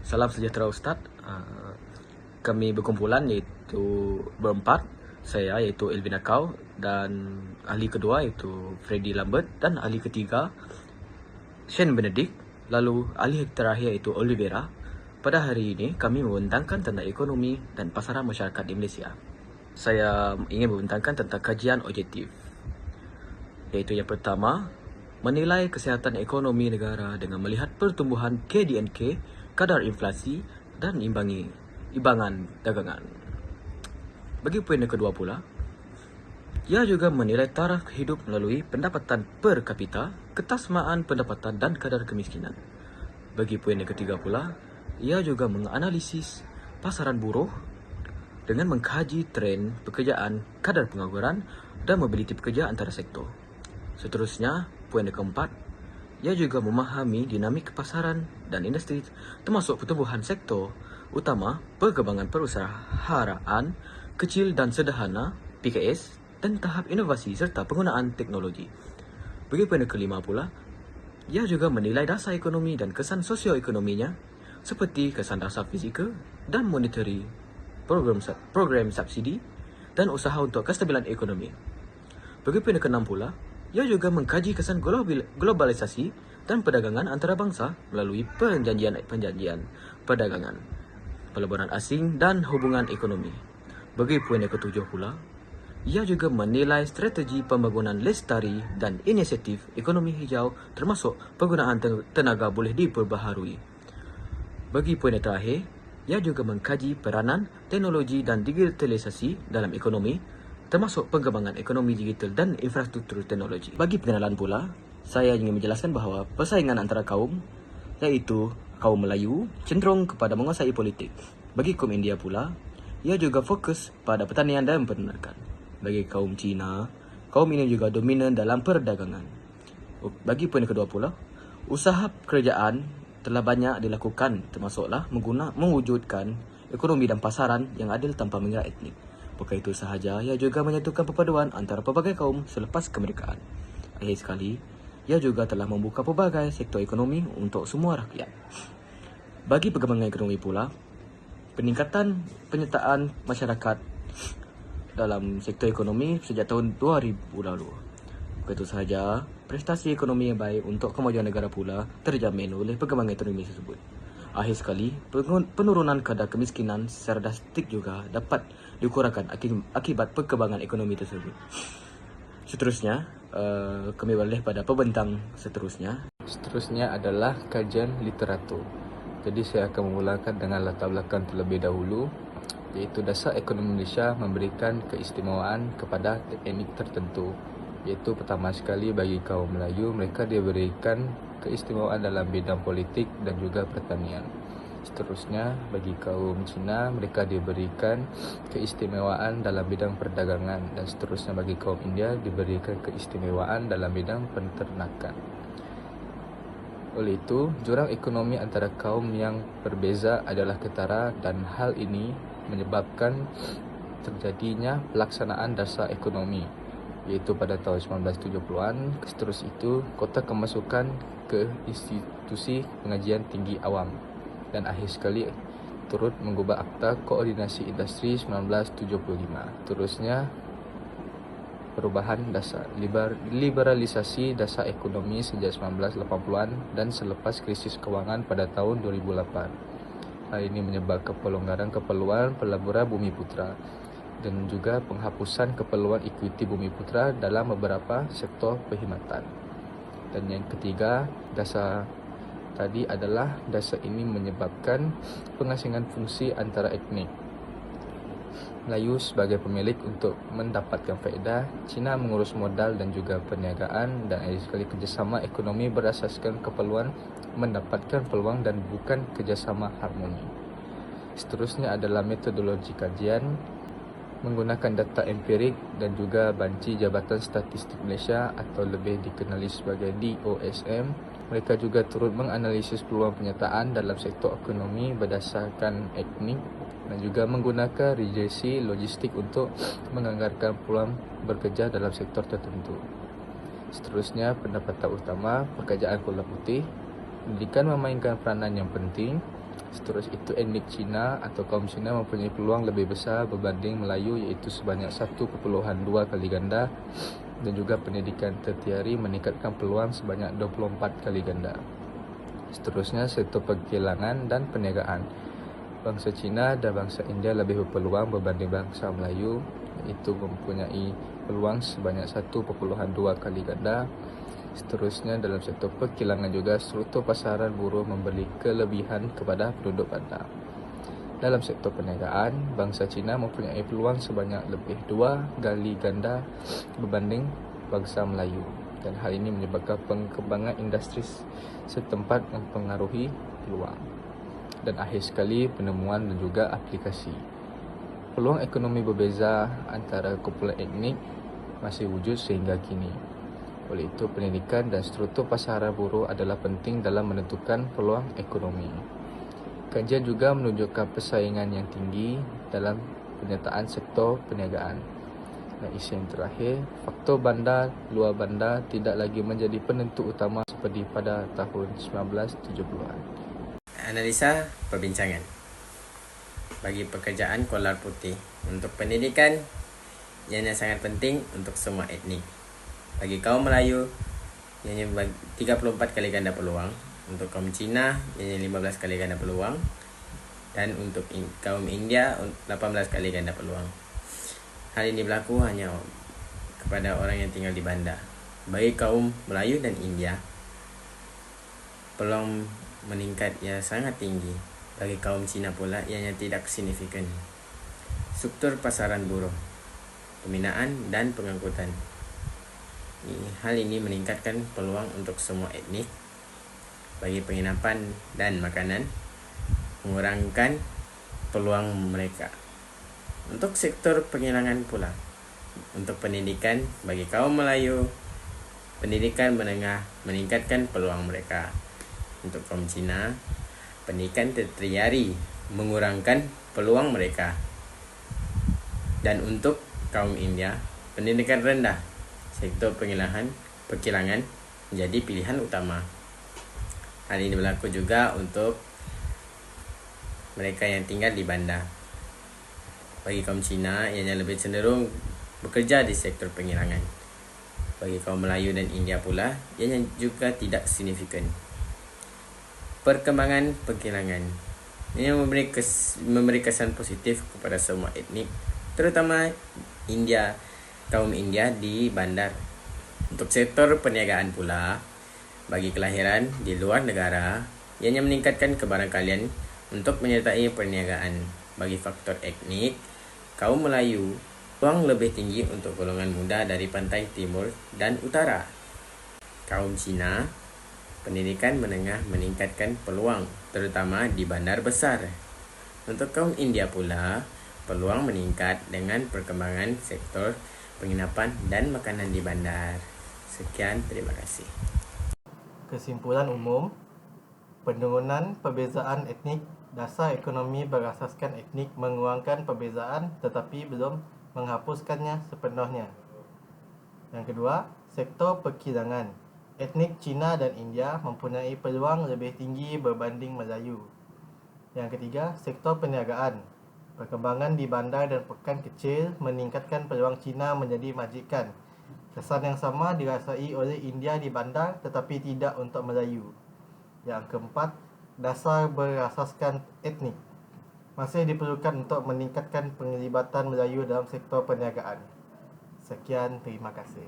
Salam sejahtera Ustaz. Kami berkumpulan iaitu berempat. Saya iaitu Elvin Akau dan ahli kedua iaitu Freddy Lambert dan ahli ketiga Shane Benedict. Lalu ahli terakhir iaitu Oliveira. Pada hari ini kami membentangkan tentang ekonomi dan pasaran masyarakat di Malaysia. Saya ingin membentangkan tentang kajian objektif, iaitu yang pertama, menilai kesihatan ekonomi negara dengan melihat pertumbuhan KDNK, kadar inflasi dan imbangan dagangan. Bagi poin yang kedua pula, ia juga menilai taraf hidup melalui pendapatan per kapita, ketasmaan pendapatan dan kadar kemiskinan. Bagi poin yang ketiga pula, ia juga menganalisis pasaran buruh dengan mengkaji tren pekerjaan, kadar pengangguran dan mobiliti pekerja antara sektor. Seterusnya, poin yang keempat, ia juga memahami dinamik pasaran dan industri termasuk pertumbuhan sektor utama, perkembangan perusahaan kecil dan sederhana (PKS) dan tahap inovasi serta penggunaan teknologi. Bagi poin yang kelima pula, ia juga menilai dasar ekonomi dan kesan sosioekonominya seperti kesan dasar fizikal dan monetary, program subsidi dan usaha untuk kestabilan ekonomi. Bagi poin yang keenam pula, ia juga mengkaji kesan globalisasi dan perdagangan antarabangsa melalui perjanjian perdagangan, pelaburan asing dan hubungan ekonomi. Bagi poin yang ketujuh pula, ia juga menilai strategi pembangunan lestari dan inisiatif ekonomi hijau termasuk penggunaan tenaga boleh diperbaharui. Bagi poin yang terakhir, ia juga mengkaji peranan teknologi dan digitalisasi dalam ekonomi termasuk pengembangan ekonomi digital dan infrastruktur teknologi. Bagi pengenalan pula, saya ingin menjelaskan bahawa persaingan antara kaum, iaitu kaum Melayu, cenderung kepada menguasai politik. Bagi kaum India pula, ia juga fokus pada pertanian dan peternakan. Bagi kaum Cina, kaum ini juga dominan dalam perdagangan. Bagi poin kedua pula, usaha kerajaan telah banyak dilakukan termasuklah mewujudkan ekonomi dan pasaran yang adil tanpa mengira etnik. Bukan itu sahaja, ia juga menyatukan perpaduan antara pelbagai kaum selepas kemerdekaan. Akhir sekali, ia juga telah membuka pelbagai sektor ekonomi untuk semua rakyat. Bagi perkembangan ekonomi pula, peningkatan penyertaan masyarakat dalam sektor ekonomi sejak tahun 2000 lalu. Bukan itu sahaja, prestasi ekonomi yang baik untuk kemajuan negara pula terjamin oleh perkembangan ekonomi tersebut. Akhir sekali, penurunan kadar kemiskinan secara drastik juga dapat dikurangkan akibat perkembangan ekonomi tersebut. Seterusnya, kami beralih pada pembentang seterusnya. Seterusnya adalah kajian literatur. Jadi saya akan memulakan dengan latar belakang terlebih dahulu, iaitu dasar ekonomi Malaysia memberikan keistimewaan kepada teknik tertentu. Iaitu pertama sekali bagi kaum Melayu, mereka diberikan keistimewaan dalam bidang politik dan juga pertanian. Seterusnya, bagi kaum Cina, mereka diberikan keistimewaan dalam bidang perdagangan. Dan seterusnya bagi kaum India, diberikan keistimewaan dalam bidang peternakan. Oleh itu, jurang ekonomi antara kaum yang berbeza adalah ketara dan hal ini menyebabkan terjadinya pelaksanaan dasar ekonomi, iaitu pada tahun 1970-an. Seterus itu, kota kemasukan ke institusi pengajian tinggi awam. Dan akhir sekali, turut mengubah Akta Koordinasi Industri 1975. Terusnya, perubahan dasar, liberalisasi dasar ekonomi sejak 1980-an dan selepas krisis kewangan pada tahun 2008. Hal ini menyebabkan pelonggaran keperluan pelaburan Bumiputra dan juga penghapusan keperluan ekuiti Bumiputra dalam beberapa sektor perkhidmatan. Dan yang ketiga, dasar tadi adalah dasar ini menyebabkan pengasingan fungsi antara etnik. Melayu sebagai pemilik untuk mendapatkan faedah, Cina mengurus modal dan juga perniagaan, dan akhir sekali kerjasama ekonomi berasaskan keperluan mendapatkan peluang dan bukan kerjasama harmoni. Seterusnya adalah metodologi kajian menggunakan data empirik dan juga banci Jabatan Statistik Malaysia atau lebih dikenali sebagai DOSM. Mereka juga turut menganalisis peluang penyertaan dalam sektor ekonomi berdasarkan etnik dan juga menggunakan regresi logistik untuk menganggarkan peluang bekerja dalam sektor tertentu. Seterusnya, pendapatan utama pekerjaan Kuala Putih. Pendidikan memainkan peranan yang penting. Seterusnya itu etnik Cina atau kaum Cina mempunyai peluang lebih besar berbanding Melayu, iaitu sebanyak 1,2 kali ganda, dan juga pendidikan tertiari meningkatkan peluang sebanyak 24 kali ganda. Seterusnya sektor perkilangan dan perniagaan. Bangsa Cina dan bangsa India lebih berpeluang berbanding bangsa Melayu, iaitu mempunyai peluang sebanyak 1,2 kali ganda. Seterusnya dalam sektor perkilangan juga, struktur pasaran buruh memberi kelebihan kepada penduduk bandar. Dalam sektor perniagaan, bangsa Cina mempunyai peluang sebanyak lebih 2 kali ganda berbanding bangsa Melayu, dan hal ini menyebabkan pengembangan industri setempat mempengaruhi peluang. Dan akhir sekali, penemuan dan juga aplikasi. Peluang ekonomi berbeza antara kumpulan etnik masih wujud sehingga kini. Oleh itu, pendidikan dan struktur pasaran buruh adalah penting dalam menentukan peluang ekonomi. Kajian juga menunjukkan persaingan yang tinggi dalam penyertaan sektor perniagaan. Dan isu yang terakhir, faktor bandar luar bandar tidak lagi menjadi penentu utama seperti pada tahun 1970-an. Analisa perbincangan. Bagi pekerjaan kolar putih, untuk pendidikan ianya sangat penting untuk semua etnik. Bagi kaum Melayu, ianya 34 kali ganda peluang. Untuk kaum Cina, ianya 15 kali ganda peluang. Dan untuk kaum India, 18 kali ganda peluang. Hal ini berlaku hanya kepada orang yang tinggal di bandar. Bagi kaum Melayu dan India, peluang meningkat ia sangat tinggi. Bagi kaum Cina pula, ianya tidak signifikan. Struktur pasaran buruh, pembinaan dan pengangkutan. Hal ini meningkatkan peluang untuk semua etnik. Bagi penginapan dan makanan, mengurangkan peluang mereka. Untuk sektor penghilangan pula, untuk pendidikan, bagi kaum Melayu, pendidikan menengah meningkatkan peluang mereka. Untuk kaum Cina, pendidikan tertiary mengurangkan peluang mereka. Dan untuk kaum India, pendidikan rendah, sektor perkilangan menjadi pilihan utama. Hal ini berlaku juga untuk mereka yang tinggal di bandar. Bagi kaum Cina, ianya lebih cenderung bekerja di sektor pengilangan. Bagi kaum Melayu dan India pula, ianya juga tidak signifikan. Perkembangan pengilangan ini memberi kesan positif kepada semua etnik, terutama kaum India di bandar. Untuk sektor perniagaan pula, bagi kelahiran di luar negara, ianya meningkatkan kebarangkalian untuk menyertai perniagaan. Bagi faktor etnik, kaum Melayu peluang lebih tinggi untuk golongan muda dari pantai timur dan utara. Kaum Cina, pendidikan menengah meningkatkan peluang, terutama di bandar besar. Untuk kaum India pula, peluang meningkat dengan perkembangan sektor penginapan dan makanan di bandar. Sekian, terima kasih. Kesimpulan umum, penurunan perbezaan etnik, dasar ekonomi berasaskan etnik mengurangkan perbezaan tetapi belum menghapuskannya sepenuhnya. Yang kedua, sektor perkilangan. Etnik Cina dan India mempunyai peluang lebih tinggi berbanding Melayu. Yang ketiga, sektor perniagaan. Perkembangan di bandar dan pekan kecil meningkatkan peluang Cina menjadi majikan. Kesan yang sama dirasai oleh India di bandar tetapi tidak untuk Melayu. Yang keempat, dasar berasaskan etnik. Masih diperlukan untuk meningkatkan penglibatan Melayu dalam sektor perniagaan. Sekian, terima kasih.